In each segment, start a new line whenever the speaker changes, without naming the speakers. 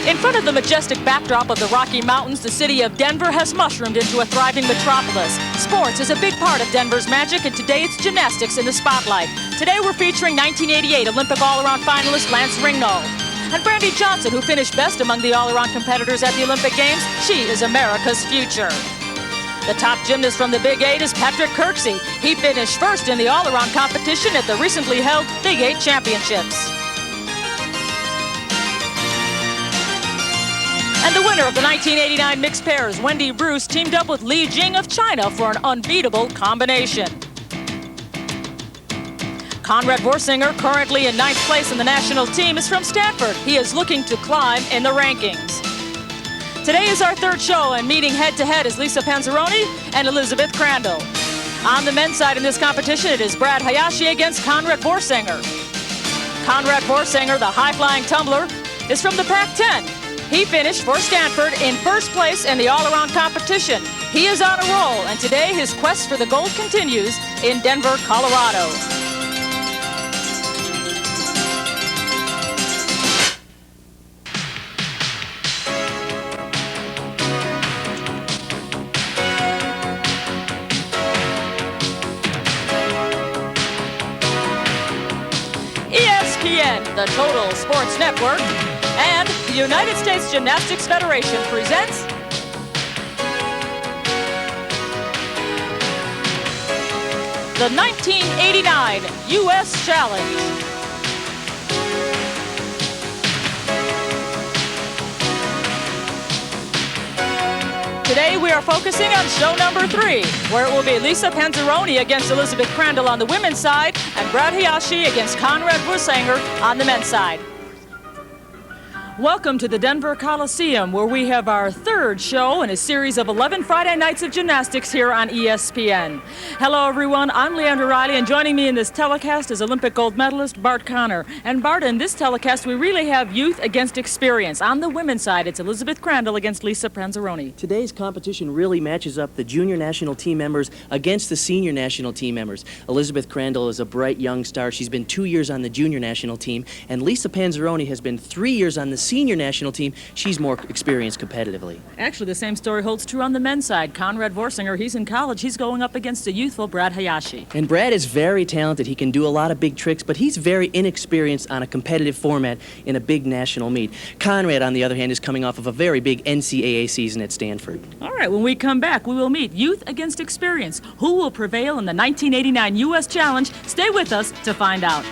In front of the majestic backdrop of the Rocky Mountains, the city of Denver has mushroomed into a thriving metropolis. Sports is a big part of Denver's magic, and today it's gymnastics in the spotlight. Today we're featuring 1988 Olympic all-around finalist Lance Ringnauld. And Brandy Johnson, who finished best among the all-around competitors at the Olympic Games, she is America's future. The top gymnast from the Big Eight is Patrick KIRKSEY. He finished first in the all-around competition at the recently held Big Eight Championships. And the winner of the 1989 mixed pairs, Wendy Bruce, teamed up with Li Jing of China for an unbeatable combination. CONRAD VOORSANGER, currently in 9th place in the national team, is from Stanford. He is looking to climb in the rankings. Today is our third show, and meeting head-to-head is Lisa Panzironi and Elisabeth CRANDALL. On the men's side in this competition, it is Brad HAYASHI against CONRAD VOORSANGER. CONRAD VOORSANGER, the high-flying tumbler, is from the Pac-10. He finished for Stanford in first place in the all-around competition. He is on a roll, and today his quest for the gold continues in Denver, Colorado. ESPN, the Total Sports Network, and the United States Gymnastics Federation presents the 1989 U.S. Challenge. Today we are focusing on show number 3, where it will be Lisa Panzironi against Elisabeth CRANDALL on the women's side and Brad HAYASHI against CONRAD VOORSANGER on the men's side. Welcome to the Denver Coliseum, where we have our third show in a series of 11 Friday nights of gymnastics here on ESPN. Hello, everyone. I'm Leandra Reilly, and joining me in this telecast is Olympic gold medalist Bart Connor. And Bart, in this telecast, we really have youth against experience. On the women's side, it's Elisabeth CRANDALL against Lisa Panzironi.
Today's competition really matches up the junior national team members against the senior national team members. Elisabeth CRANDALL is a bright young star. She's been 2 years on the junior national team, and Lisa Panzironi has been 3 years on the senior national team. She's more experienced competitively.
Actually, the same story holds true on the men's side. CONRAD VOORSANGER, he's in college. He's going up against a youthful Brad HAYASHI.
And Brad is very talented. He can do a lot of big tricks, but he's very inexperienced on a competitive format in a big national meet. CONRAD, on the other hand, is coming off of a very big NCAA season at Stanford.
All right, when we come back, we will meet youth against experience. Who will prevail in the 1989 U.S. Challenge? Stay with us to find out.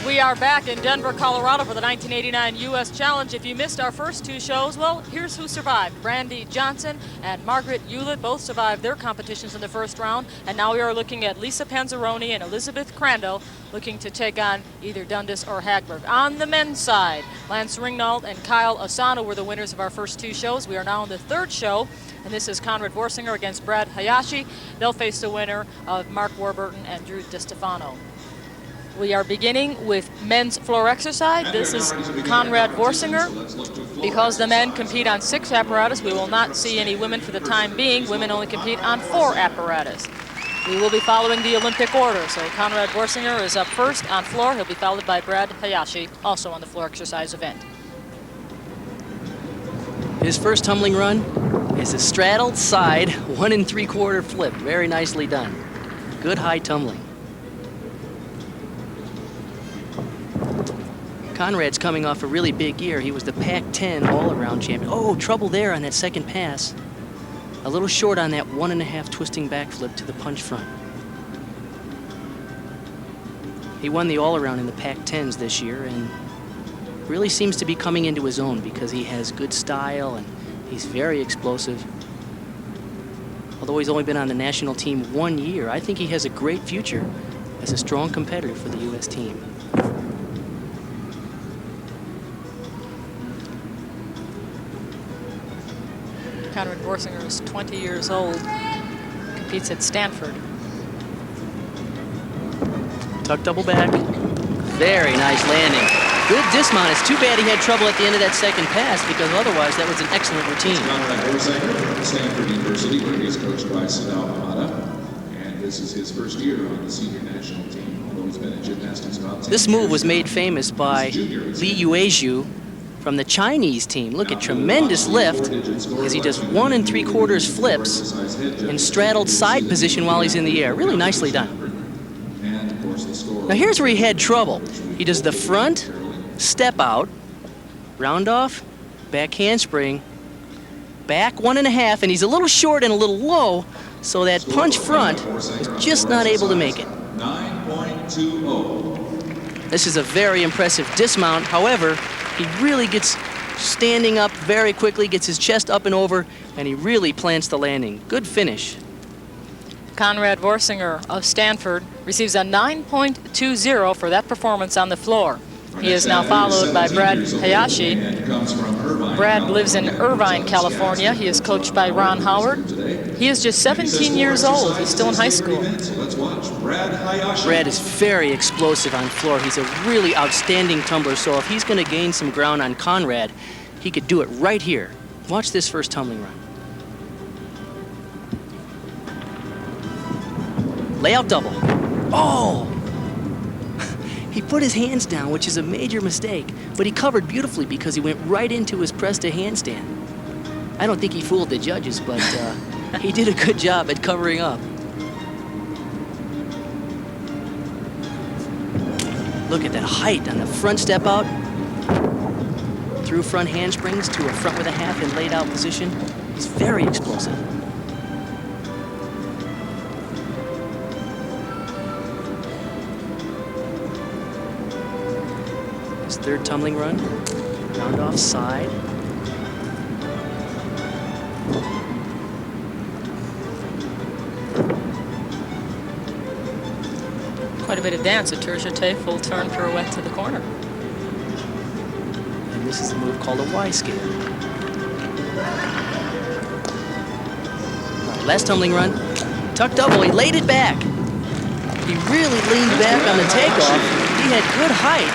We are back in Denver, Colorado for the 1989 U.S. Challenge. If you missed our first two shows, well, here's who survived. Brandy Johnson and Margaret Hewlett both survived their competitions in the first round. And now we are looking at Lisa Panzironi and Elisabeth CRANDALL looking to take on either Dundas or Hagberg. On the men's side, Lance Ringnauld and Kyle Asano were the winners of our first two shows. We are now on the third show, and this is CONRAD VOORSANGER against Brad HAYASHI. They'll face the winner of Mark Warburton and Drew DiStefano. We are beginning with men's floor exercise. This is CONRAD VOORSANGER. Because the men compete on 6 apparatus, we will not see any women for the time being. Women only compete on 4 apparatus. We will be following the Olympic order. So CONRAD VOORSANGER is up first on floor. He'll be followed by Brad HAYASHI, also on the floor exercise event.
His first tumbling run is a straddled side 1 3/4 flip. Very nicely done. Good high tumbling. CONRAD's coming off a really big year. He was the Pac-10 all-around champion. Oh, trouble there on that second pass. A little short on that 1 1/2 twisting backflip to the punch front. He won the all-around in the Pac-10s this year and really seems to be coming into his own because he has good style and he's very explosive. Although he's only been on the national team 1 year, I think he has a great future as a strong competitor for the U.S. team.
CONRAD VOORSANGER is 20 years old, competes at Stanford.
Tuck double back. Very nice landing. Good dismount. It's too bad he had trouble at the end of that second pass, because otherwise that was an excellent routine.
CONRAD VOORSANGER from Stanford University, where he's coached by and this is his first year on the senior national team, although he's been in gymnastics about 10
This move
years
was
now.
made famous by Li Yuezhu from the Chinese team. Look at tremendous lift as he does 1 3/4 flips in straddled side position while he's in the air. Really nicely done. Now here's where he had trouble. He does the front step out, round off, back handspring, back 1 1/2, and he's a little short and a little low, so that punch front was just not able to make it.
9.20.
This is a very impressive dismount. However, he really gets standing up very quickly, gets his chest up and over, and he really plants the landing. Good finish.
Conrad Vorsinger of Stanford receives a 9.20 for that performance on the floor. He is now followed by Brad Hayashi. Brad lives in Irvine, California. He is coached by Ron Howard. He is just 17 years old. He's still in high school.
Brad is very explosive on floor. He's a really outstanding tumbler, so if he's going to gain some ground on Conrad, he could do it right here. Watch this first tumbling run. Layout double. Oh! He put his hands down, which is a major mistake, but he covered beautifully because he went right into his press to handstand. I don't think he fooled the judges, but he did a good job at covering up. Look at that height on the front step out. Through front handsprings to a front with a half in laid out position. He's very explosive. His third tumbling run, round off side.
Quite a bit of dance, a terre-jeté, full turn pirouette to the corner.
And this is a move called a Y-scale. Right, last tumbling run, tuck double, he laid it back. He really leaned back on the takeoff. He had good height.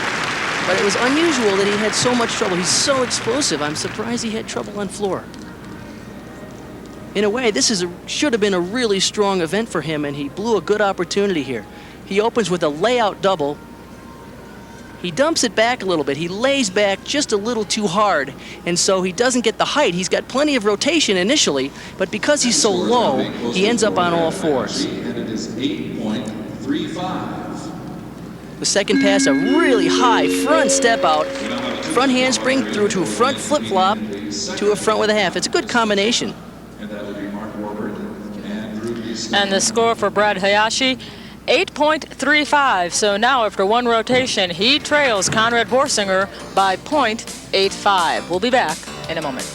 But it was unusual that he had so much trouble. He's so explosive. I'm surprised he had trouble on floor. In a way, this should have been a really strong event for him, and he blew a good opportunity here. He opens with a layout double. He dumps it back a little bit. He lays back just a little too hard, and so he doesn't get the height. He's got plenty of rotation initially, but because he's so low, he ends up on all fours.
And it is 8.35.
The second pass, a really high front step out, front handspring through to a front flip-flop to a front with a half. It's a good combination.
And the score for Brad Hayashi, 8.35. So now after one rotation, he trails Conrad Vorsinger by 0.85. We'll be back in a moment.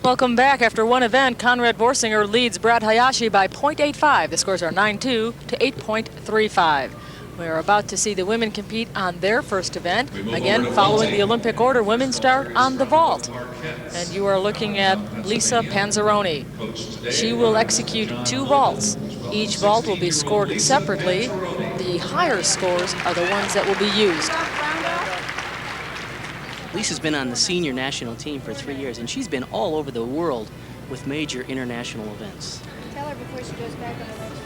Welcome back. After one event, Conrad Vorsinger leads Brad Hayashi by 0.85. The scores are 9-2 to 8.35. We are about to see the women compete on their first event. Again, following the Olympic order, women start on the vault. And you are looking at Lisa Panzironi. She will execute 2 vaults. Each vault will be scored separately. The higher scores are the ones that will be used.
Lisa's been on the senior national team for 3 years, and she's been all over the world with major international events.
Tell her before she goes back on the next.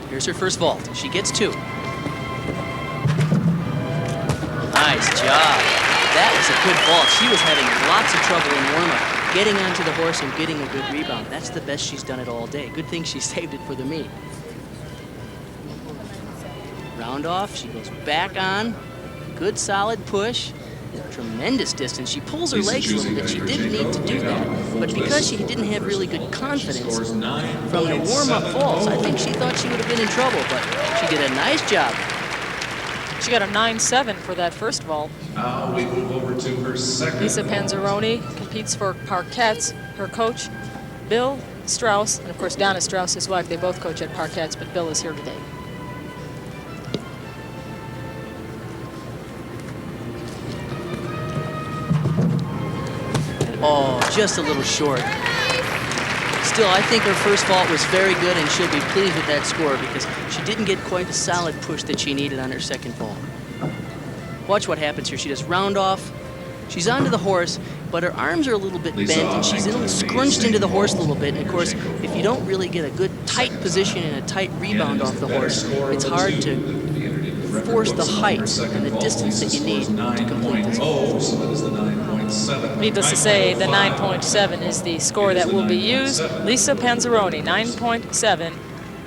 Here's her first vault. She gets 2. Nice job. That was a good vault. She was having lots of trouble in warm-up, getting onto the horse and getting a good rebound. That's the best she's done it all day. Good thing she saved it for the meet. Round off, she goes back on. Good solid push. Tremendous distance. She pulls her legs a little bit. She didn't need to do that. But because she didn't have really good confidence from the warm-up vaults, I think she thought she would have been in trouble, but she did a nice job.
She got a 9-7 for that first vault.
Now we move over to her second.
Lisa Panzironi competes for Parkettes. Her coach, Bill Strauss, and of course Donna Strauss, his wife, they both coach at Parkettes, but Bill is here today.
Oh, just a little short. Still, I think her first vault was very good, and she'll be pleased with that score because she didn't get quite the solid push that she needed on her second vault. Watch what happens here. She does round off. She's onto the horse, but her arms are a little bit bent, and she's scrunched into the horse a little bit. And of course, if you don't really get a good tight position and a tight rebound off the horse, it's hard to force the height and the distance that you need to complete this.
Needless to say, the 9.7 is the score that will be used. Lisa Panzironi, 9.7.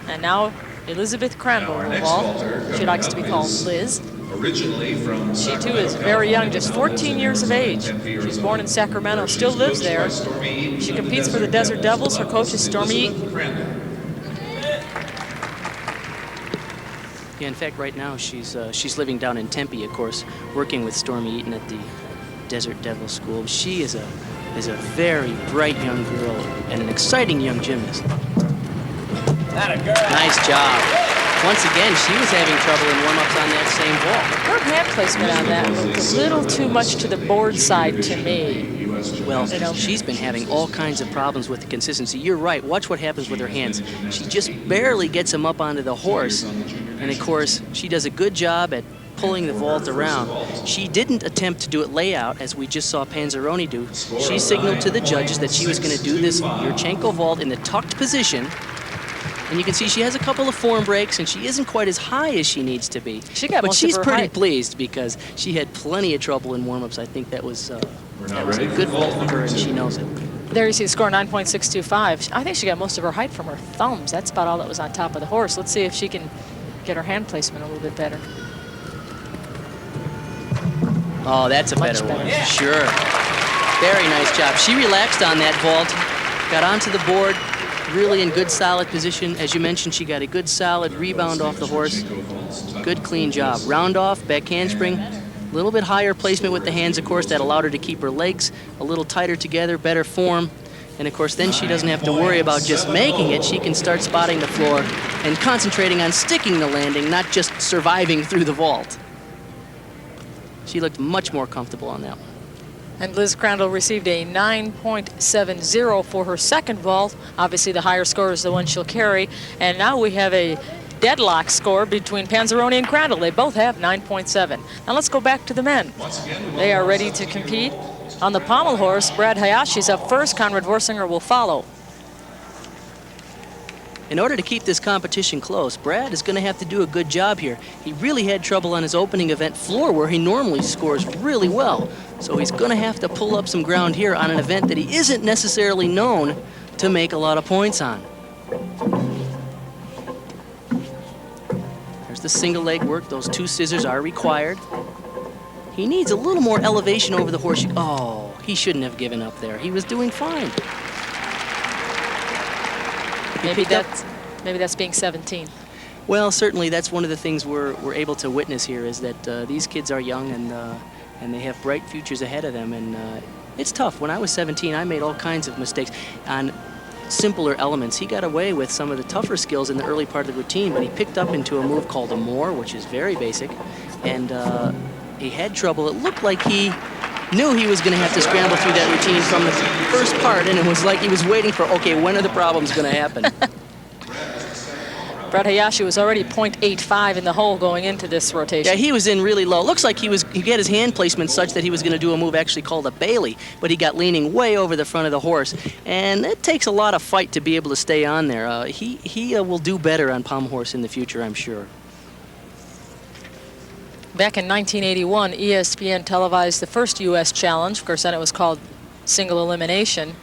And now Elizabeth Crandall will vault. She likes to be called Liz. She too is very young, just 14 years of age. She's born in Sacramento, still lives there. She competes for the Desert Devils. Her coach is Stormy Eaton.
Yeah, in fact, right now she's living down in Tempe, of course, working with Stormy Eaton at the Desert Devil School. She is a very bright young girl and an exciting young gymnast. Nice job. Once again, she was having trouble in warm-ups on that same vault.
Her hand placement on that looked a little too much to the board side to me.
Well, she's been having all kinds of problems with the consistency. You're right. Watch what happens with her hands. She just barely gets them up onto the horse. And, of course, she does a good job at pulling the vault around. She didn't attempt to do it layout, as we just saw Panzironi do. She signaled to the judges that she was going to do this Yurchenko vault in the tucked position. And you can see she has a couple of form breaks, and she isn't quite as high as she needs to be. But she's pretty pleased because she had plenty of trouble in warm-ups. I think that was a good vault for her, and she knows it.
There you see the score, 9.625. I think she got most of her height from her thumbs. That's about all that was on top of the horse. Let's see if she can get her hand placement a little bit better.
Oh, that's a better one. Yeah. Sure. Very nice job. She relaxed on that vault, got onto the board, really in good solid position. As you mentioned, she got a good solid rebound off the horse. Good clean job. Round off, back handspring. A little bit higher placement with the hands, of course. That allowed her to keep her legs a little tighter together, better form. And of course, then she doesn't have to worry about just making it. She can start spotting the floor and concentrating on sticking the landing, not just surviving through the vault. She looked much more comfortable on that one.
And Liz Crandall received a 9.70 for her second vault. Obviously, the higher score is the one she'll carry. And now we have a deadlock score between Panzironi and Crandall. They both have 9.7. Now let's go back to the men. They are ready to compete. On the pommel horse, Brad Hayashi's up first. Conrad Vorsinger will follow.
In order to keep this competition close, Brad is going to have to do a good job here. He really had trouble on his opening event floor where he normally scores really well. So he's going to have to pull up some ground here on an event that he isn't necessarily known to make a lot of points on. There's the single leg work. Those two scissors are required. He needs a little more elevation over the horse. Oh, he shouldn't have given up there. He was doing fine.
Maybe that's being 17.
Well, certainly that's one of the things we're able to witness here is that these kids are young and they have bright futures ahead of them. And it's tough. When I was 17, I made all kinds of mistakes on simpler elements. He got away with some of the tougher skills in the early part of the routine, but he picked up into a move called a Moore, which is very basic. And he had trouble. It looked like he knew he was going to have to scramble through that routine from the first part, and it was like he was waiting for, okay, when are the problems going to happen?
Brad Hayashi was already 0.85 in the hole going into this rotation.
Yeah, he was in really low. Looks like he got his hand placement such that he was going to do a move actually called a Bailey, but he got leaning way over the front of the horse. And it takes a lot of fight to be able to stay on there. He will do better on pommel horse in the future, I'm sure.
Back in 1981, ESPN televised the first U.S. Challenge. Of course, then it was called Single Elimination.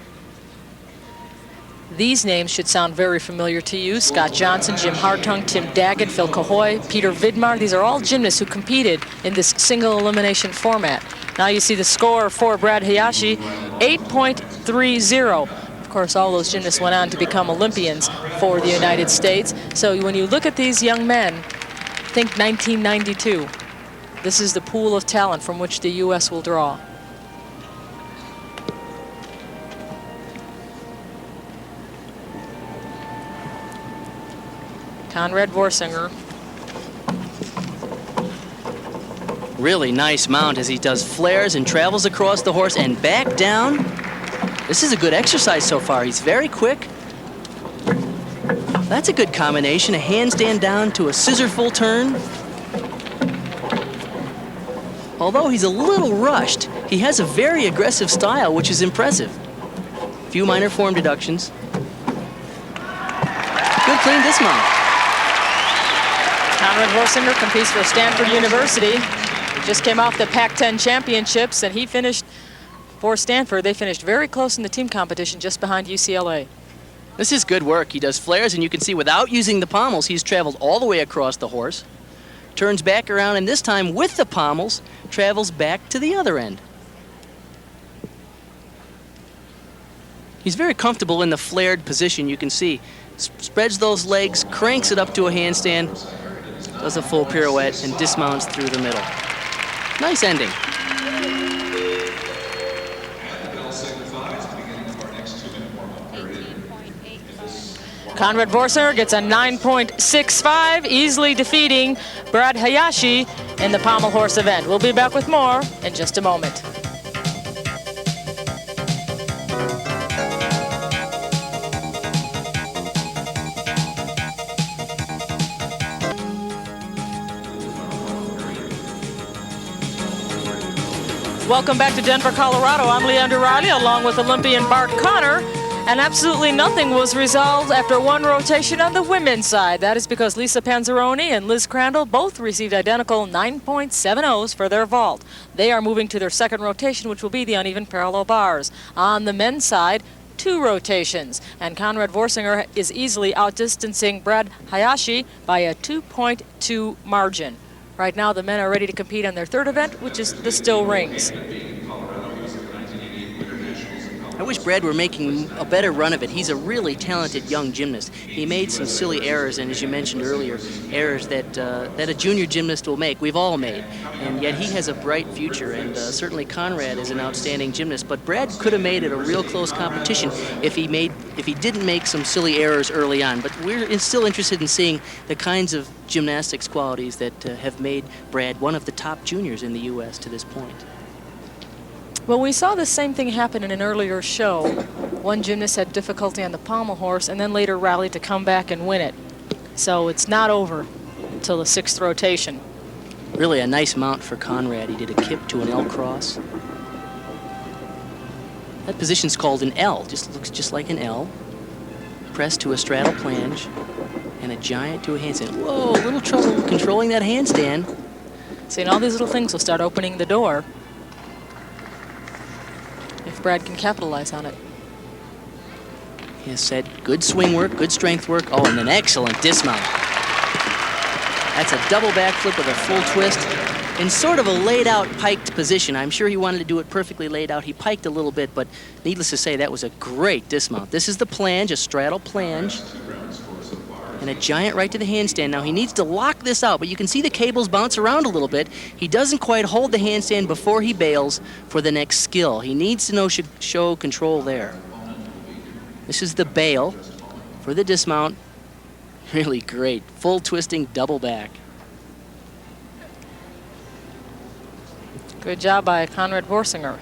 These names should sound very familiar to you. Scott Johnson, Jim Hartung, Tim Daggett, Phil Cahoy, Peter Vidmar. These are all gymnasts who competed in this single elimination format. Now you see the score for Brad Hayashi, 8.30. Of course, all those gymnasts went on to become Olympians for the United States. So when you look at these young men, think 1992. This is the pool of talent from which the U.S. will draw. Conrad Vorsinger.
Really nice mount as he does flares and travels across the horse and back down. This is a good exercise so far. He's very quick. That's a good combination, a handstand down to a scissor full turn. Although he's a little rushed, he has a very aggressive style, which is impressive. Few minor form deductions. Good clean dismount.
Conrad Vorsinger competes for Stanford University. He just came off the Pac-10 championships, and he finished for Stanford. They finished very close in the team competition, just behind UCLA.
This is good work. He does flares, and you can see without using the pommels, he's traveled all the way across the horse. Turns back around, and this time with the pommels, travels back to the other end. He's very comfortable in the flared position, you can see. Spreads those legs, cranks it up to a handstand, does a full pirouette, and dismounts through the middle. Nice ending.
Conrad Vorsinger gets a 9.65, easily defeating Brad Hayashi in the pommel horse event. We'll be back with more in just a moment. Welcome back to Denver, Colorado. I'm Leandra Riley along with Olympian Bart Connor. And absolutely nothing was resolved after one rotation on the women's side. That is because Lisa Panzironi and Liz Crandall both received identical 9.70s for their vault. They are moving to their second rotation, which will be the uneven parallel bars. On the men's side, 2 rotations. And Conrad Vorsinger is easily outdistancing Brad Hayashi by a 2.2 margin. Right now, the men are ready to compete on their third event, which is the still rings.
I wish Brad were making a better run of it. He's a really talented young gymnast. He made some silly errors, and as you mentioned earlier, errors that that a junior gymnast will make. We've all made, and yet he has a bright future. And certainly Conrad is an outstanding gymnast. But Brad could have made it a real close competition if he didn't make some silly errors early on. But we're still interested in seeing the kinds of gymnastics qualities that have made Brad one of the top juniors in the U.S. to this point.
Well, we saw the same thing happen in an earlier show. One gymnast had difficulty on the pommel horse and then later rallied to come back and win it. So it's not over until the 6th rotation.
Really a nice mount for Conrad. He did a kip to an L cross. That position's called an L, just looks just like an L. Press to a straddle planche and a giant to a handstand. Whoa, a little trouble controlling that handstand.
See, and all these little things will start opening the door if Brad can capitalize on it.
He has said good swing work, good strength work. Oh, and an excellent dismount. That's a double backflip with a full twist in sort of a laid out piked position. I'm sure he wanted to do it perfectly laid out. He piked a little bit, but needless to say, that was a great dismount. This is the planche, a straddle planche, and a giant right to the handstand. Now he needs to lock this out, but you can see the cables bounce around a little bit. He doesn't quite hold the handstand before he bails for the next skill. He needs to show control there. This is the bail for the dismount. Really great. Full twisting double back.
Good job by Conrad Vorsinger.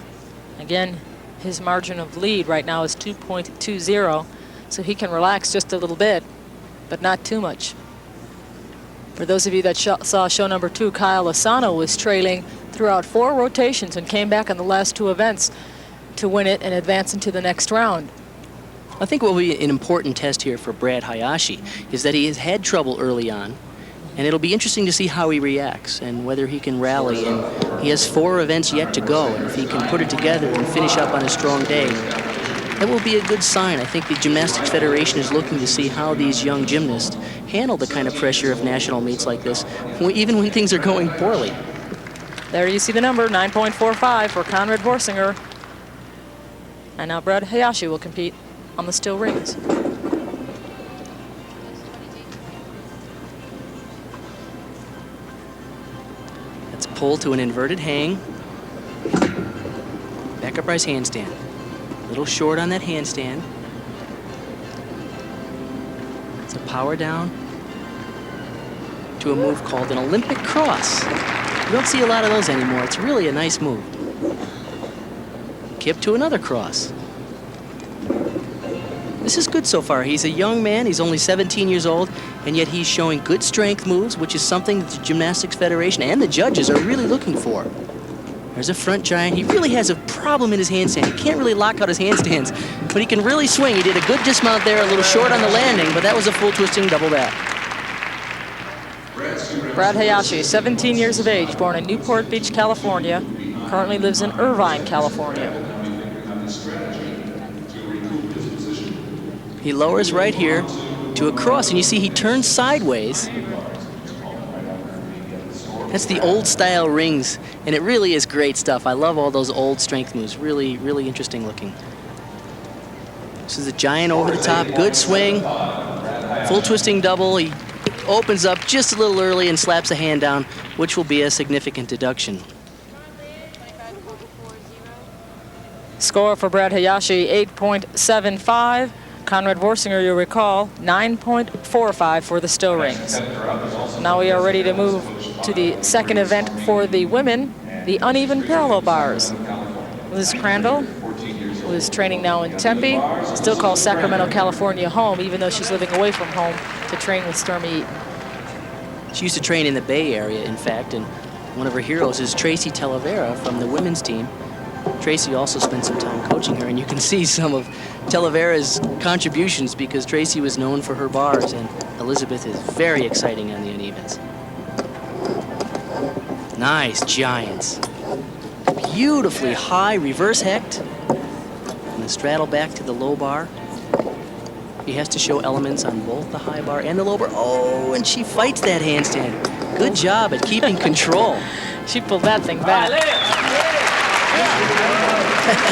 Again, his margin of lead right now is 2.20, so he can relax just a little bit, but not too much. For those of you that saw show number 2, Kyle Asano was trailing throughout 4 rotations and came back in the last 2 events to win it and advance into the next round.
I think what will be an important test here for Brad Hayashi is that he has had trouble early on, and it'll be interesting to see how he reacts and whether he can rally. And he has 4 events yet to go, and if he can put it together and finish up on a strong day, that will be a good sign. I think the Gymnastics Federation is looking to see how these young gymnasts handle the kind of pressure of national meets like this, even when things are going poorly.
There you see the number, 9.45 for Conrad Vorsinger. And now Brad Hayashi will compete on the still rings.
That's pull to an inverted hang. Back up rise handstand. A little short on that handstand. It's a power down to a move called an Olympic cross. You don't see a lot of those anymore. It's really a nice move. Kip to another cross. This is good so far. He's a young man, he's only 17 years old, and yet he's showing good strength moves, which is something that the Gymnastics Federation and the judges are really looking for. There's a front giant. He really has a problem in his handstand. He can't really lock out his handstands, but he can really swing. He did a good dismount there, a little short on the landing, but that was a full twisting double back.
Brad Hayashi, 17 years of age, born in Newport Beach, California, currently lives in Irvine, California.
He lowers right here to a cross, and you see he turns sideways. That's the old style rings, and it really is great stuff. I love all those old strength moves. Really, really interesting looking. This is a giant over the top, good swing, full twisting double. He opens up just a little early and slaps a hand down, which will be a significant deduction.
Score for Brad Hayashi, 8.75. Conrad Vorsanger, you'll recall, 9.45 for the still rings. Now we are ready to move to the second event for the women, the uneven parallel bars. Liz Crandall, who is training now in Tempe, still calls Sacramento, California home, even though she's living away from home to train with Stormy Eaton.
She used to train in the Bay Area, in fact, and one of her heroes is Tracy Talavera from the women's team. Tracy also spent some time coaching her, and you can see some of Talavera's contributions because Tracy was known for her bars, and Elizabeth is very exciting on the unevens. Nice giants. Beautifully high reverse hecht, and the straddle back to the low bar. He has to show elements on both the high bar and the low bar. Oh, and she fights that handstand. Good job at keeping control.
She pulled that thing back.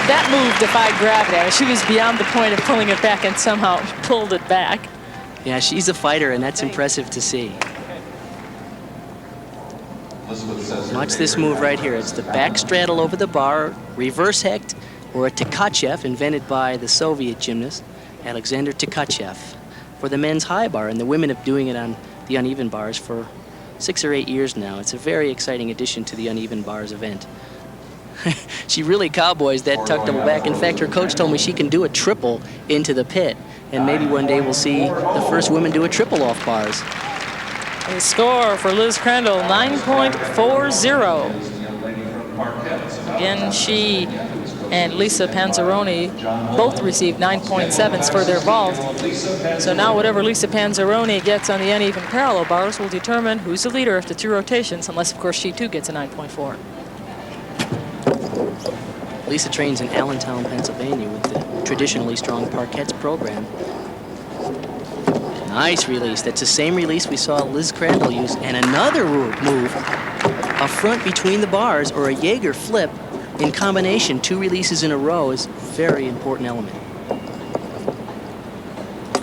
That move defied gravity. She was beyond the point of pulling it back and somehow pulled it back.
Yeah, she's a fighter, and that's impressive to see. Watch this move right here. It's the back straddle over the bar, reverse hecht, or a Tkachev, invented by the Soviet gymnast, Alexander Tkachev, for the men's high bar, and the women have been doing it on the uneven bars for 6 or 8 years now. It's a very exciting addition to the uneven bars event. She really cowboys that tuck double back. In fact, her coach told me she can do a triple into the pit, and maybe one day we'll see the first women do a triple off bars.
The score for Liz Crandall, 9.40. Again, she and Lisa Panzironi both received 9.7s for their vault. So now whatever Lisa Panzironi gets on the uneven parallel bars will determine who's the leader after 2 rotations, unless, of course, she too gets a 9.4.
Lisa trains in Allentown, Pennsylvania with the traditionally strong parkettes program. Nice release. That's the same release we saw Liz Crandall use. And another move, a front between the bars or a Jaeger flip in combination, 2 releases in a row is a very important element.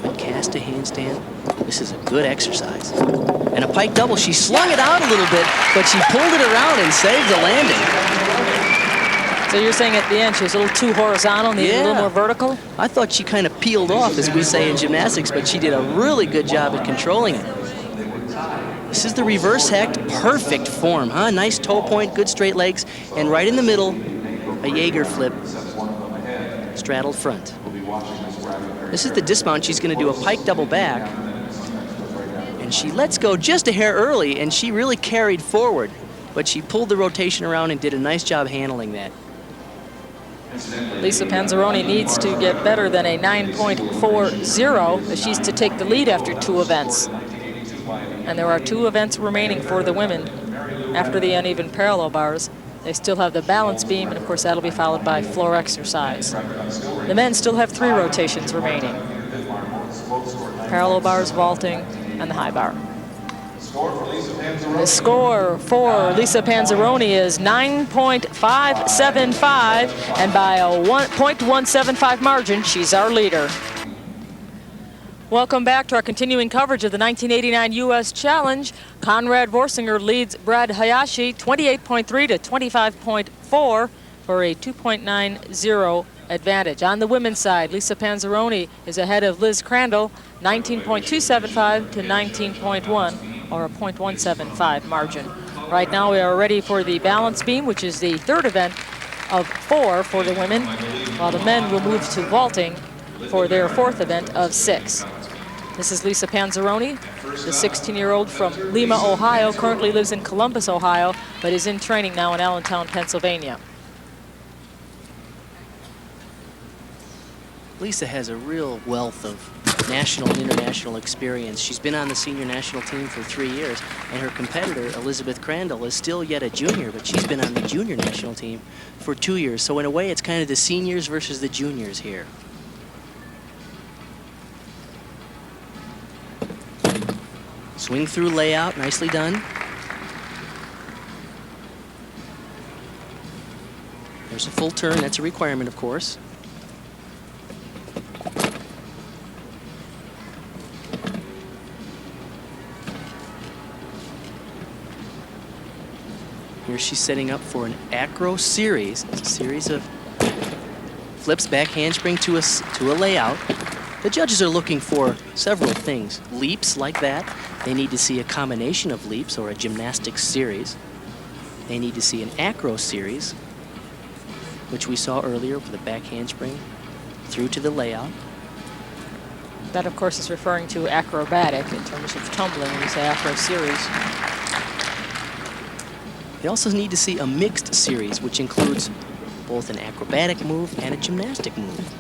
Good cast to handstand. This is a good exercise. And a pike double. She slung it out a little bit, but she pulled it around and saved the landing.
So you're saying at the end she was a little too horizontal, needed a little more vertical?
I thought she kind of peeled off, as we say in gymnastics, but she did a really good job at controlling it. This is the reverse hecht, perfect form, huh? Nice toe point, good straight legs, and right in the middle, a Jaeger flip, straddled front. This is the dismount. She's going to do a pike double back, and she lets go just a hair early, and she really carried forward, but she pulled the rotation around and did a nice job handling that.
Lisa Panzironi needs to get better than a 9.40 if she's to take the lead after 2 events. And there are 2 events remaining for the women after the uneven parallel bars. They still have the balance beam, and of course that'll be followed by floor exercise. The men still have 3 rotations remaining. Parallel bars, vaulting, and the high bar. The score for Lisa Panzironi is 9.575, and by a 1.175 margin, she's our leader. Welcome back to our continuing coverage of the 1989 U.S. Challenge. Conrad Vorsanger leads Brad Hayashi 28.3 to 25.4 for a 2.90 advantage. On the women's side, Lisa Panzironi is ahead of Liz Crandall, 19.275 to 19.1, or a 0.175 margin. Right now we are ready for the balance beam, which is the 3rd event of 4 for the women, while the men will move to vaulting for their 4th event of 6. This is Lisa Panzironi, the 16-year-old from Lima, Ohio, currently lives in Columbus, Ohio, but is in training now in Allentown, Pennsylvania.
Lisa has a real wealth of national and international experience. She's been on the senior national team for 3 years, and her competitor, Elizabeth CRANDALL, is still yet a junior, but she's been on the junior national team for 2 years. So in a way, it's kind of the seniors versus the juniors here. Swing through layout, nicely done. There's a full turn, that's a requirement, of course. Here she's setting up for an acro series. It's a series of flips, back handspring to a layout. The judges are looking for several things. Leaps like that. They need to see a combination of leaps or a gymnastics series. They need to see an acro series, which we saw earlier with the back handspring through to the layout.
That, of course, is referring to acrobatic in terms of tumbling when you say acro series.
They also need to see a mixed series, which includes both an acrobatic move and a gymnastic move.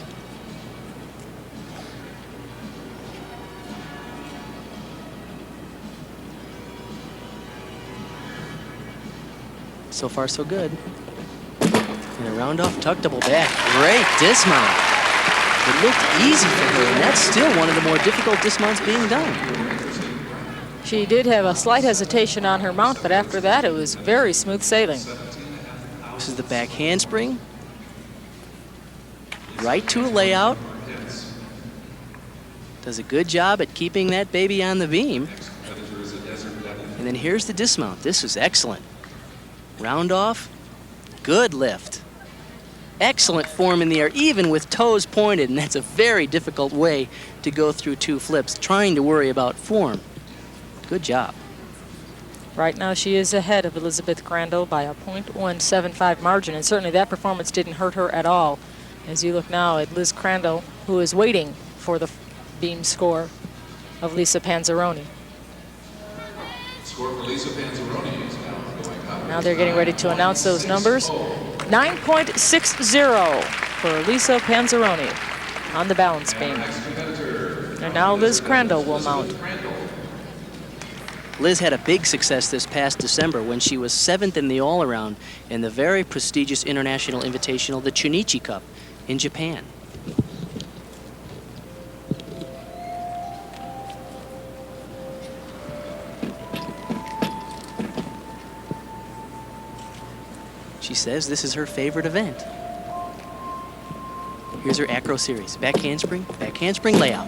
So far, so good. And a round off tuck double back. Great dismount. It looked easy for her, and that's still one of the more difficult dismounts being done.
She did have a slight hesitation on her mount, but after that, it was very smooth sailing.
This is the back handspring. Right to a layout. Does a good job at keeping that baby on the beam. And then here's the dismount. This is excellent. Round off, good lift. Excellent form in the air, even with toes pointed, and that's a very difficult way to go through 2 flips, trying to worry about form. Good job.
Right now she is ahead of Elizabeth CRANDALL by a .175 margin, and certainly that performance didn't hurt her at all. As you look now at Liz CRANDALL, who is waiting for the beam score of Lisa Panzironi.
Score for Lisa Panzironi is now going up.
Now they're getting ready to announce those numbers. 9.60 for Lisa Panzironi on the balance beam. And now Liz CRANDALL will mount.
Liz had a big success this past December when she was 7th in the all-around in the very prestigious international invitational, the Chunichi Cup in Japan. She says this is her favorite event. Here's her acro series. Back handspring layout.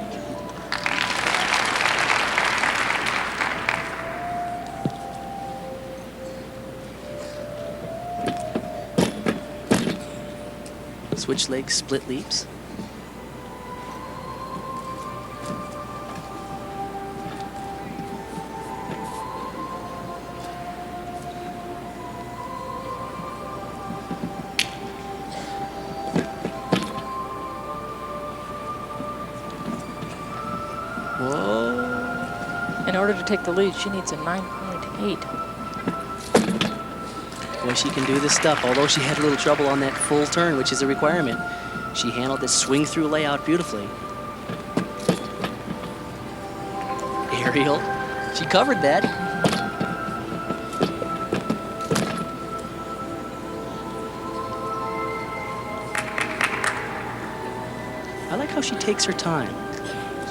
Switch legs, split leaps. Whoa.
In order to take the lead, she needs a 9.8.
Boy, she can do this stuff, although she had a little trouble on that full turn, which is a requirement. She handled this swing through layout beautifully. Aerial. She covered that. I like how she takes her time.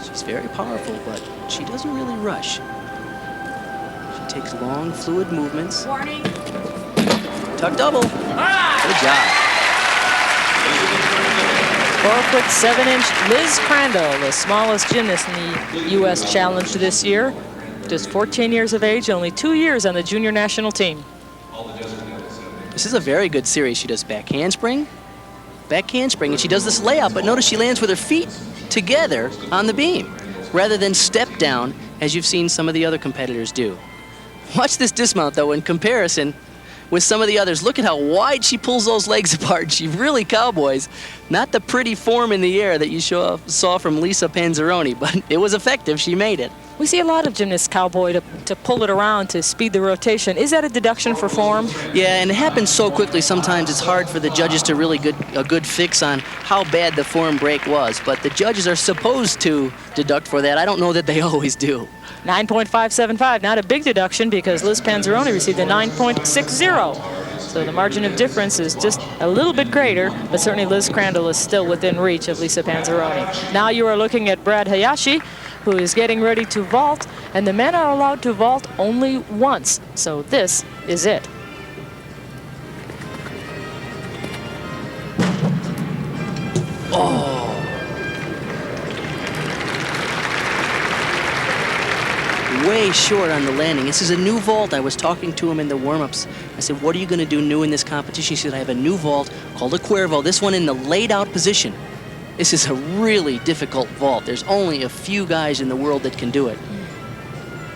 She's very powerful, but she doesn't really rush. She takes long, fluid movements.
Warning.
Tuck double. Good job.
4'7" Liz CRANDALL, the smallest gymnast in the U.S. Challenge this year. Just 14 years of age, only 2 years on the junior national team.
This is a very good series. She does back handspring, and she does this layout, but notice she lands with her feet together on the beam, rather than step down, as you've seen some of the other competitors do. Watch this dismount, though, in comparison. with some of the others. Look at how wide she pulls those legs apart. She really cowboys. Not the pretty form in the air that you saw from Lisa Panzironi, but it was effective. She made it.
We see a lot of gymnasts cowboy to pull it around to speed the rotation. Is that a deduction for form?
Yeah, and it happens so quickly sometimes it's hard for the judges to really get a good fix on how bad the form break was. But the judges are supposed to deduct for that. I don't know that they always do.
9.575, not a big deduction because Liz Panzironi received a 9.60. So the margin of difference is just a little bit greater, but certainly Liz Crandall is still within reach of Lisa Panzironi. Now you are looking at Brad Hayashi, who is getting ready to vault, and the men are allowed to vault only once. So this is it.
Oh. Way short on the landing. This is a new vault. I was talking to him in the warm-ups. I said, what are you going to do new in this competition? He said, I have a new vault called a Cuervo. This one in the laid-out position. This is a really difficult vault. There's only a few guys in the world that can do it.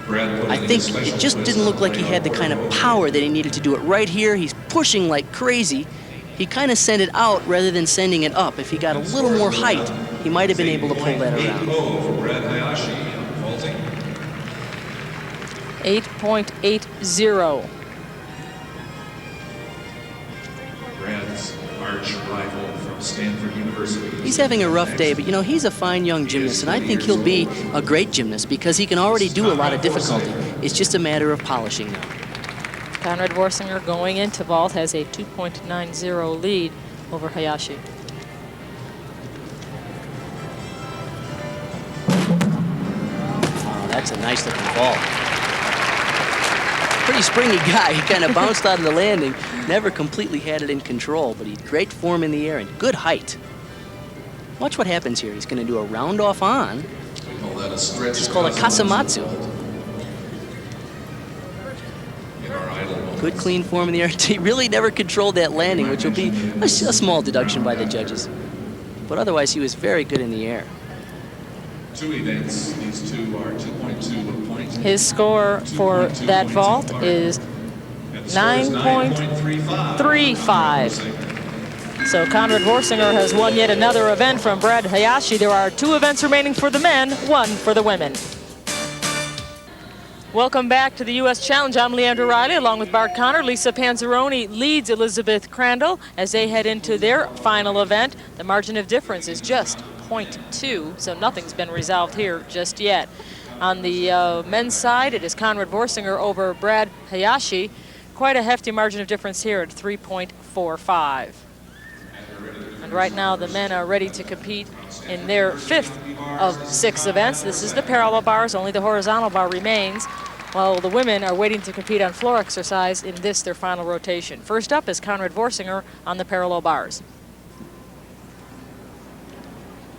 I think it just didn't look like he had the kind of power that he needed to do it. Right here, he's pushing like crazy. He kind of sent it out rather than sending it up. If he got a little more height, he might have been able to pull that around.
8.80.
Brad's arch rival from Stanford University.
He's having a rough day, but you know, he's a fine young gymnast, and I think he'll be a great gymnast because he can already do a lot of difficulty. It's just a matter of polishing now.
Conrad Vorsinger going into vault has a 2.90 lead over Hayashi.
Oh, that's a nice looking vault. Pretty springy guy. He kind of bounced out of the landing. Never completely had it in control, but he had great form in the air and good height. Watch what happens here. He's going to do a round off on. It's called a kasamatsu. Good clean form in the air. He really never controlled that landing, which will be a small deduction by the judges. But otherwise, he was very good in the air.
Two events, these two are 2.2 points.
His score for that vault is 9.35. So Conrad Vorsinger has won yet another event from Brad Hayashi. There are 2 events remaining for the men, 1 for the women. Welcome back to the U.S. Challenge. I'm Leandra Riley along with Bart Connor. Lisa Panzironi leads Elisabeth Crandall as they head into their final event. The margin of difference is just 0.2, so nothing's been resolved here just yet. On the men's side, it is Conrad Vorsinger over Brad Hayashi. Quite a hefty margin of difference here at 3.45. And right now the men are ready to compete in their 5th of 6 events. This is the parallel bars, only the horizontal bar remains, while the women are waiting to compete on floor exercise in this, their final rotation. First up is Conrad Vorsinger on the parallel bars.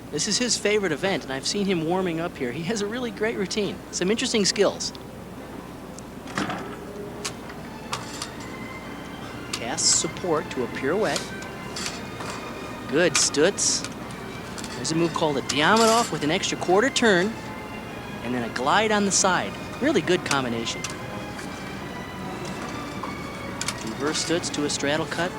This is his favorite event, and I've seen him warming up here. He has a really great routine. Some interesting skills. Casts support to a pirouette. Good stutz. There's a move called a Diamondov with an extra quarter turn, and then a glide on the side. Really good combination. Reverse stutz to a straddle cut.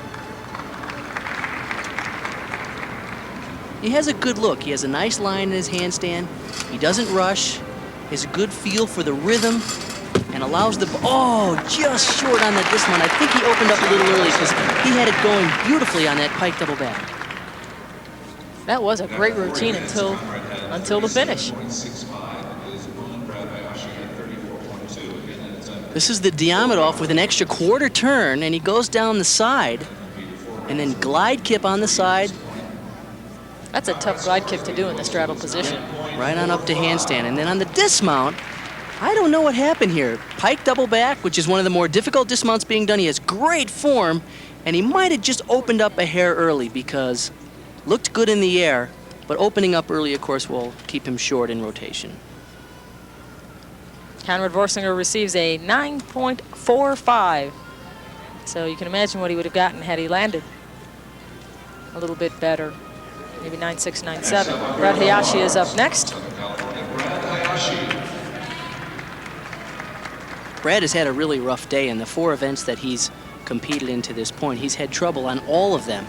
He has a good look. He has a nice line in his handstand. He doesn't rush. He has a good feel for the rhythm and allows the, oh, just short on this one. I think he opened up a little early because he had it going beautifully on that pike double back.
That was a great routine until the finish.
This is the Diamondov with an extra quarter turn, and he goes down the side and then glide kip on the side.
That's a tough glide kick to do in the straddle position.
Right on up to handstand. And then on the dismount, I don't know what happened here. Pike double back, which is one of the more difficult dismounts being done. He has great form, and he might have just opened up a hair early because looked good in the air, but opening up early, of course, will keep him short in rotation.
Conrad Vorsinger receives a 9.45. So you can imagine what he would have gotten had he landed a little bit better. Maybe 9.6, 9.7. Brad Hayashi is up next.
Brad has had a really rough day in the 4 events that he's competed into this point. He's had trouble on all of them.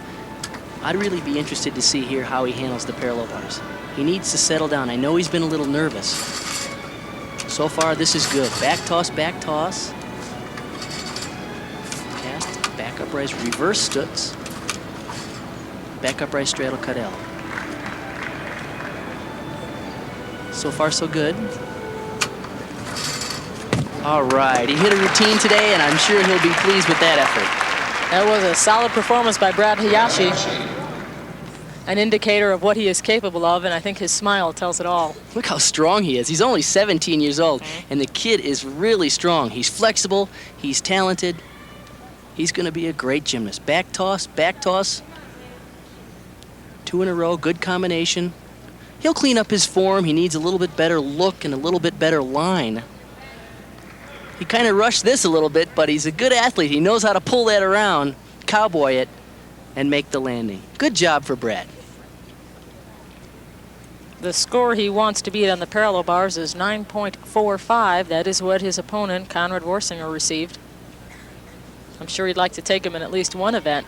I'd really be interested to see here how he handles the parallel bars. He needs to settle down. I know he's been a little nervous. So far, this is good. Back toss, cast, back upright, reverse stutz, back upright straddle Cadell. So far, so good. All right, he hit a routine today, and I'm sure he'll be pleased with that effort.
That was a solid performance by Brad Hayashi. An indicator of what he is capable of, and I think his smile tells it all.
Look how strong he is. He's only 17 years old, and the kid is really strong. He's flexible, he's talented. He's gonna be a great gymnast. Back toss, 2 in a row, good combination. He'll clean up his form. He needs a little bit better look and a little bit better line. He kind of rushed this a little bit, but he's a good athlete. He knows how to pull that around, cowboy it, and make the landing. Good job for Brad.
The score he wants to beat on the parallel bars is 9.45. That is what his opponent, CONRAD VOORSANGER, received. I'm sure he'd like to take him in at least one event.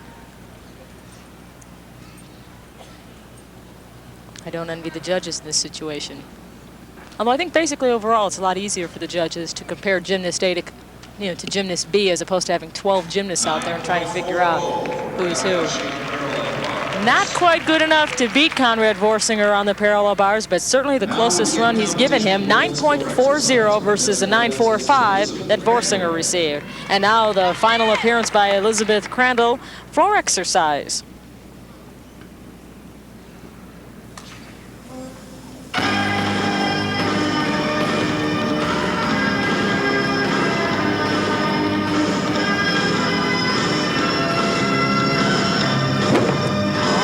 I don't envy the judges in this situation. Although I think basically overall it's a lot easier for the judges to compare gymnast A to, to gymnast B as opposed to having 12 gymnasts out there and trying to figure out who's who. Not quite good enough to beat CONRAD VOORSANGER on the parallel bars, but certainly the closest run he's given him, 9.40 versus the 9.45 that VOORSANGER received. And now the final appearance by Elisabeth CRANDALL, floor exercise.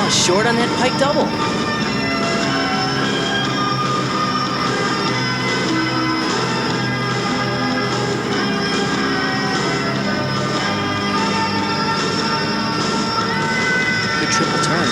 Short on that pike double. Good triple turn.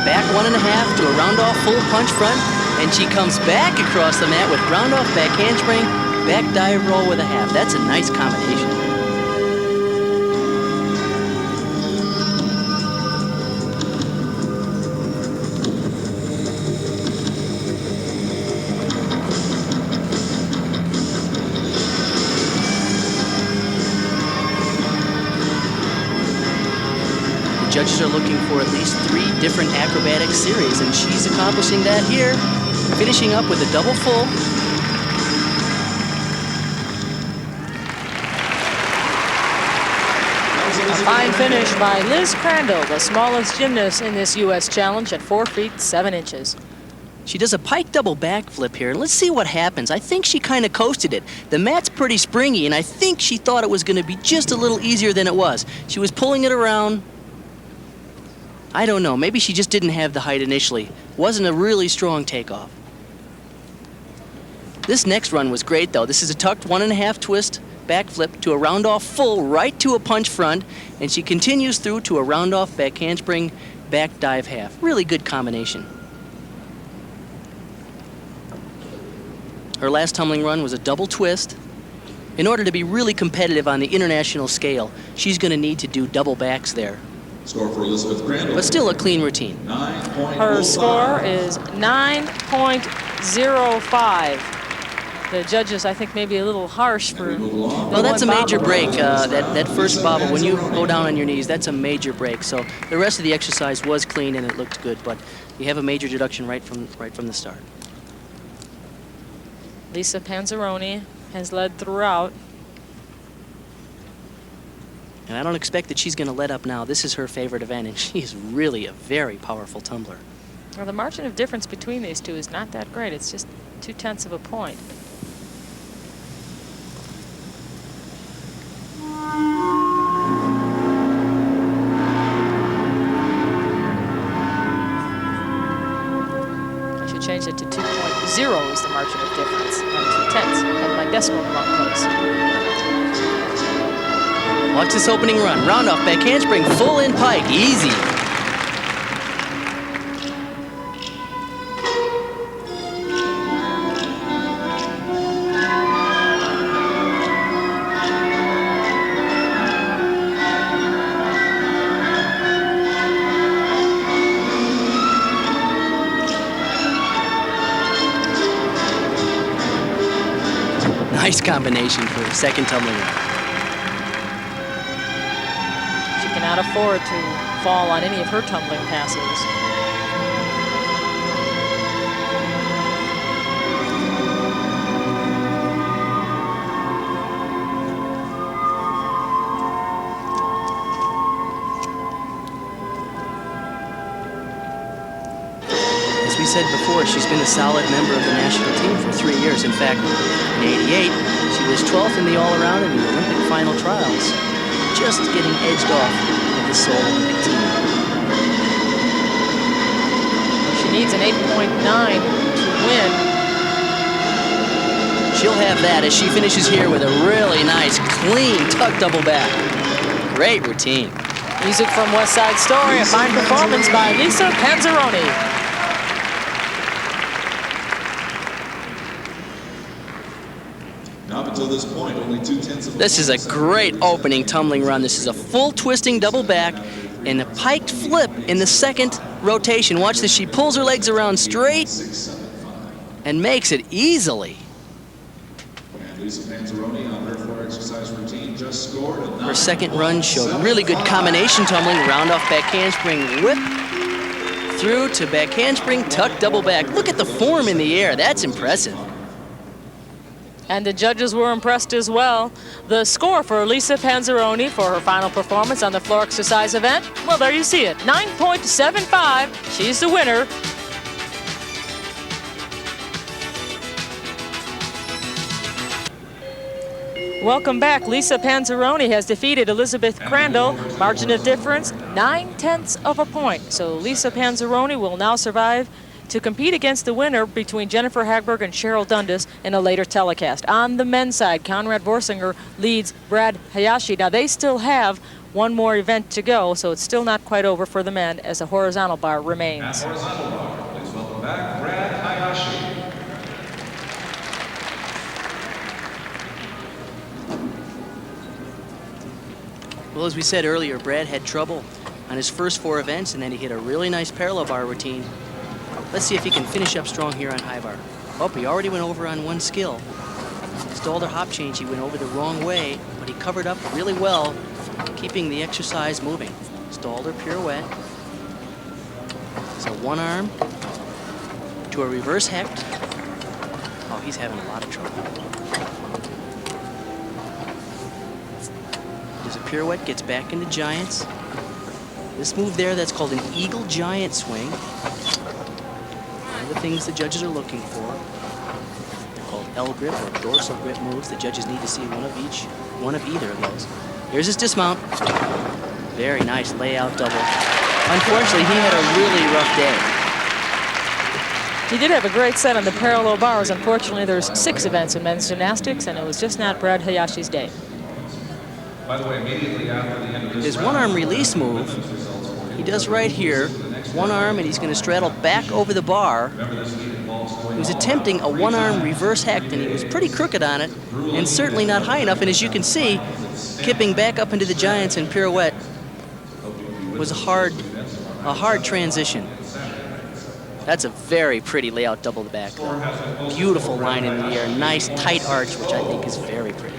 Back 1.5 to a round off full punch front, and she comes back across the mat with round off back handspring, back dive roll with a half. That's a nice combination. Judges are looking for at least 3 different acrobatic series, and she's accomplishing that here, finishing up with a double full.
A fine finish by Liz Crandall, the smallest gymnast in this U.S. challenge at 4 feet 7 inches.
She does a pike double backflip here, and let's see what happens. I think she kind of coasted it. The mat's pretty springy, and I think she thought it was going to be just a little easier than it was. She was pulling it around. I don't know, maybe she just didn't have the height initially. Wasn't a really strong takeoff. This next run was great though. This is a tucked 1.5 twist backflip to a round off full right to a punch front, and she continues through to a round off back handspring, back dive half. Really good combination. Her last tumbling run was a double twist. In order to be really competitive on the international scale, she's going to need to do double backs there.
Score for Elisabeth Crandall.
But still a clean routine.
Her score is 9.05. The judges, I think, maybe a little harsh for.
Well, that's a major break. That first bobble, when you go down on your knees, that's a major break. So the rest of the exercise was clean and it looked good, but you have a major deduction right from the start.
Lisa Panzironi has led throughout.
And I don't expect that she's going to let up now. This is her favorite event, and she is really a very powerful tumbler.
Well, the margin of difference between these two is not that great. It's just 0.2 of a point. I should change it to 2.0 is the margin of difference, not 0.2. I had my decimal in the wrong place.
Watch this opening run. Round off back handspring, full in pike, easy. Nice combination for a second tumbling run.
She cannot afford to fall on any of her tumbling passes.
As we said before, she's been a solid member of the national team for 3 years. In fact, in '88, she was 12th in the all-around in the Olympic final trials, just getting edged off of the Seoul Olympic team.
She needs an 8.9 to win.
She'll have that as she finishes here with a really nice, clean tuck double back. Great routine.
Music from West Side Story, a fine performance by Lisa Panzironi.
Up until this point, only 2/10 of
This is a great opening tumbling run. This is a full twisting double back and a piked flip in the second rotation. Watch this, she pulls her legs around straight and makes it easily.
And Lisa Panzironi on her floor exercise routine just scored a
Her second run showed really good combination tumbling, round off back handspring whip, through to back handspring, tuck double back. Look at the form in the air, that's impressive.
And the judges were impressed as well. The score for Lisa Panzironi for her final performance on the floor exercise event, well, there you see it, 9.75. She's the winner. Welcome back. Lisa Panzironi has defeated Elisabeth Crandall. Margin of difference, 9/10 of a point. So Lisa Panzironi will now survive to compete against the winner between Jennifer Hagberg and Cheryl Dundas in a later telecast. On the men's side, CONRAD VOORSANGER leads Brad HAYASHI. Now they still have one more event to go, so it's still not quite over for the men as the horizontal bar remains.
Horizontal bar, please welcome back Brad HAYASHI.
Well, as we said earlier, Brad had trouble on his first 4 events, and then he hit a really nice parallel bar routine. Let's see if he can finish up strong here on high bar. Oh, he already went over on one skill. Stalled her hop change, he went over the wrong way, but he covered up really well, keeping the exercise moving. Stalled her pirouette. So one arm to a reverse hecht. Oh, he's having a lot of trouble. Does a pirouette, gets back into giants. This move there, that's called an eagle giant swing. One of the things the judges are looking for. They're called L grip or dorsal grip moves. The judges need to see one of either of those. Here's his dismount. Very nice layout double. Unfortunately, he had a really rough day.
He did have a great set on the parallel bars. Unfortunately, there's 6 events in men's gymnastics, and it was just not Brad HAYASHI's day.
By the way, immediately after the end of this
His one-arm release move, he does right here. One arm, and he's going to straddle back over the bar. He was attempting a one-arm reverse hecht, and he was pretty crooked on it, and certainly not high enough. And as you can see, kipping back up into the giants and pirouette was a hard transition. That's a very pretty layout double the back. Beautiful line in the air, nice tight arch, which I think is very pretty.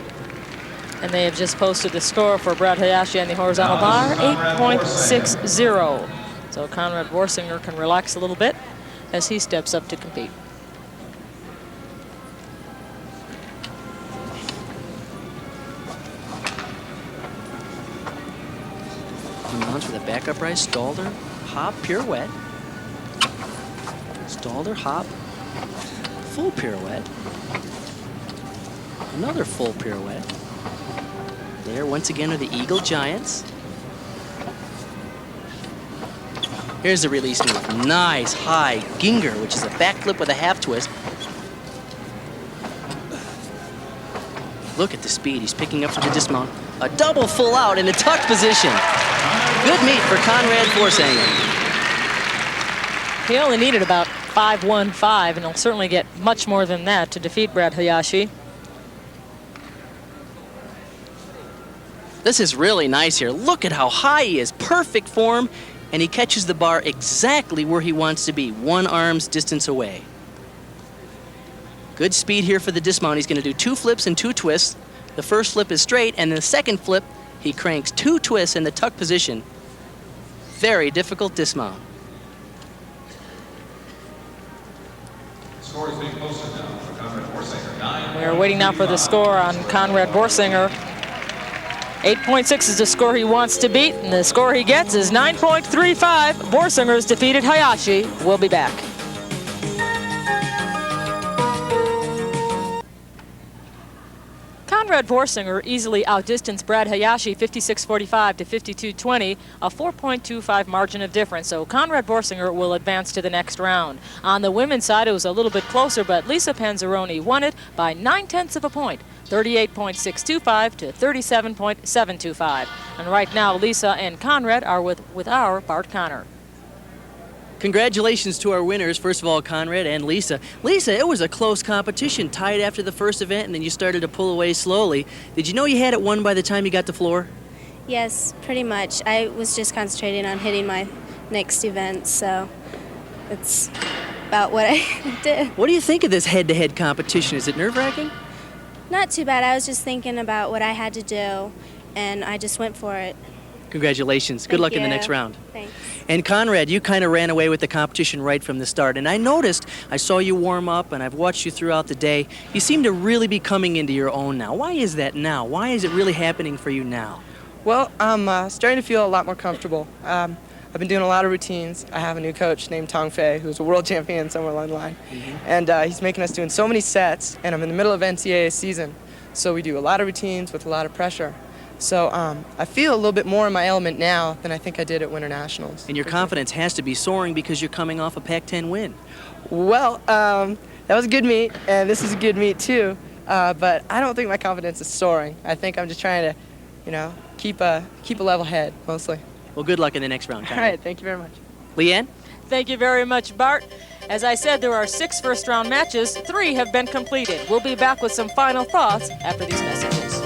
And they have just posted the score for Brad HAYASHI on the horizontal bar, 8.60. So CONRAD VOORSANGER can relax a little bit as he steps up to compete.
He mounts with a back upright, stalled her, hop, pirouette. Stalled her, hop, full pirouette. Another full pirouette. There, once again, are the eagle giants. Here's the release move. Nice high ginger, which is a backflip with a half twist. Look at the speed. He's picking up for the dismount. A double full out in the tucked position. Good meet for Conrad VOORSANGER.
He only needed about 5-1-5, and he'll certainly get much more than that to defeat Brad Hayashi.
This is really nice here. Look at how high he is. Perfect form, and he catches the bar exactly where he wants to be, 1 arm's distance away. Good speed here for the dismount. He's going to do 2 flips and 2 twists. The first flip is straight, and the second flip, he cranks 2 twists in the tuck position. Very difficult dismount.
Score is being posted now for Conrad VOORSANGER.
We're waiting now for the score on Conrad VOORSANGER. 8.6 is the score he wants to beat, and the score he gets is 9.35. VOORSANGER has defeated Hayashi. We'll be back. Conrad VOORSANGER easily outdistanced Brad Hayashi 56-45 to 52-20, a 4.25 margin of difference. So Conrad VOORSANGER will advance to the next round. On the women's side, it was a little bit closer, but Lisa Panzironi won it by 9/10 of a point, 38.625 to 37.725. And right now, Lisa and Conrad are with our Bart Connor.
Congratulations to our winners. First of all, Conrad and Lisa. Lisa, it was a close competition, tied after the first event, and then you started to pull away slowly. Did you know you had it won by the time you got to floor?
Yes, pretty much. I was just concentrating on hitting my next event, so it's about what I did.
What do you think of this head-to-head competition? Is it nerve-wracking?
Not too bad. I was just thinking about what I had to do, and I just went for it.
Congratulations. Good luck in the next round.
Thanks.
And Conrad, you kind of ran away with the competition right from the start. And I noticed, I saw you warm up, and I've watched you throughout the day. You seem to really be coming into your own now. Why is that now? Why is it really happening for you now?
Well, I'm starting to feel a lot more comfortable. I've been doing a lot of routines. I have a new coach named Tong Fei, who's a world champion somewhere along the line. And he's making us doing so many sets, and I'm in the middle of NCAA season. So we do a lot of routines with a lot of pressure. So I feel a little bit more in my element now than I think I did at Winter Nationals.
And your confidence has to be soaring because you're coming off a Pac-10 win.
Well, that was a good meet, and this is a good meet too. But I don't think my confidence is soaring. I think I'm just trying to, you know, keep a level head mostly.
Well, good luck in the next round, Conrad.
All right, thank you very much.
Leanne?
Thank you very much, Bart. As I said, there are 6 first-round matches. 3 have been completed. We'll be back with some final thoughts after these messages.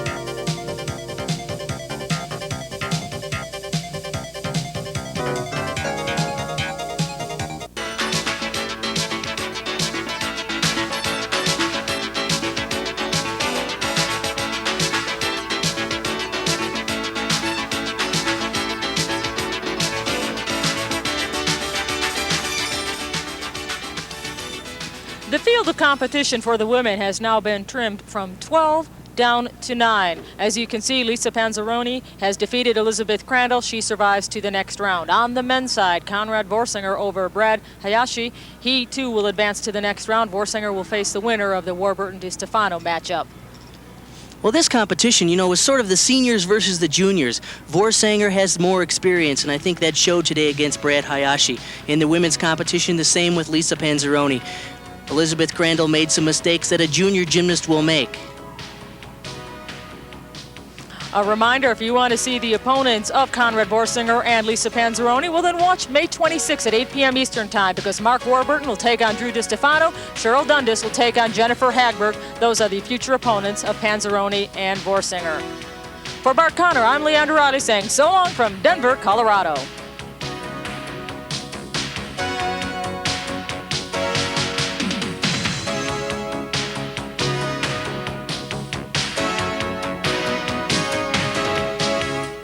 The field of competition for the women has now been trimmed from 12 down to 9. As you can see, Lisa Panzironi has defeated Elisabeth CRANDALL. She survives to the next round. On the men's side, Conrad VOORSANGER over Brad Hayashi. He too will advance to the next round. VOORSANGER will face the winner of the Warburton-Di Stefano matchup.
Well, this competition, you know, was sort of the seniors versus the juniors. VOORSANGER has more experience, and I think that showed today against Brad Hayashi. In the women's competition, the same with Lisa Panzironi. Elisabeth CRANDALL made some mistakes that a junior gymnast will make.
A reminder, if you want to see the opponents of Conrad VOORSANGER and Lisa Panzironi, well then watch May 26 at 8 p.m. Eastern Time, because Mark Warburton will take on Drew Di Stefano, Cheryl Dundas will take on Jennifer Hagberg. Those are the future opponents of Panzironi and VOORSANGER. For Bart Connor, I'm Leandra saying so long from Denver, Colorado.